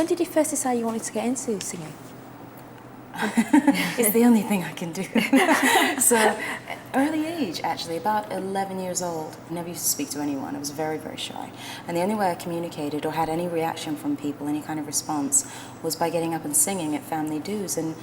When did you first decide you wanted to get into singing? It's the only thing I can do. So, early age, actually, about 11 years old. I never used to speak to anyone. I was very, very shy. And the only way I communicated or had any reaction from people, any kind of response, was by getting up and singing at family dues. And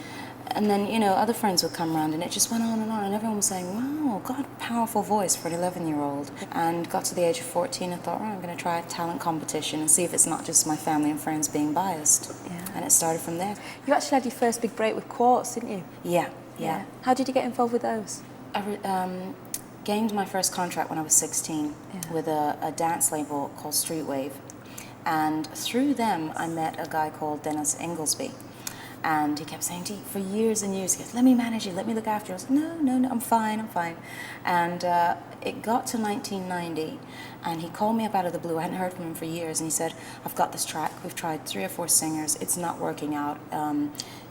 then, you know, other friends would come around and it just went on, and everyone was saying, wow, God, powerful voice for an 11-year-old. And got to the age of 14 and thought, I'm going to try a talent competition and see if it's not just my family and friends being biased. Yeah. And it started from there. You actually had your first big break with Quartz, didn't you? Yeah. How did you get involved with those? I gained my first contract when I was 16 with a dance label called Street Wave. And through them, I met a guy called Dennis Inglesby. And he kept saying to me for years and years, he goes, let me manage you, let me look after you. I was like, no, I'm fine. And it got to 1990, and he called me up out of the blue. I hadn't heard from him for years, and he said, I've got this track. We've tried 3 or 4 singers. It's not working out.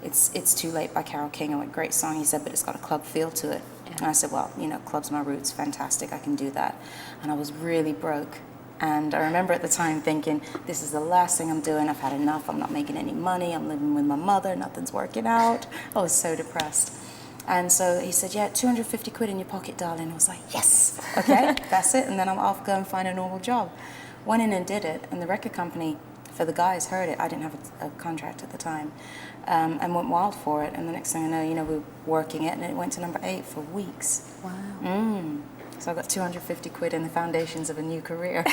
It's Too Late by Carole King. I went, great song. He said, but it's got a club feel to it. Yeah. And I said, well, you know, club's my roots. Fantastic, I can do that. And I was really broke. And I remember at the time thinking, this is the last thing I'm doing. I've had enough. I'm not making any money. I'm living with my mother. Nothing's working out. I was so depressed. And so he said, yeah, 250 quid in your pocket, darling. I was like, yes, okay, that's it. And then I'm off, go and find a normal job. Went in and did it. And the record company, for the guys, heard it. I didn't have a contract at the time. And went wild for it. And the next thing I know, you know, we were working it, and it went to number 8 for weeks. Wow. So I got 250 quid in the foundations of a new career.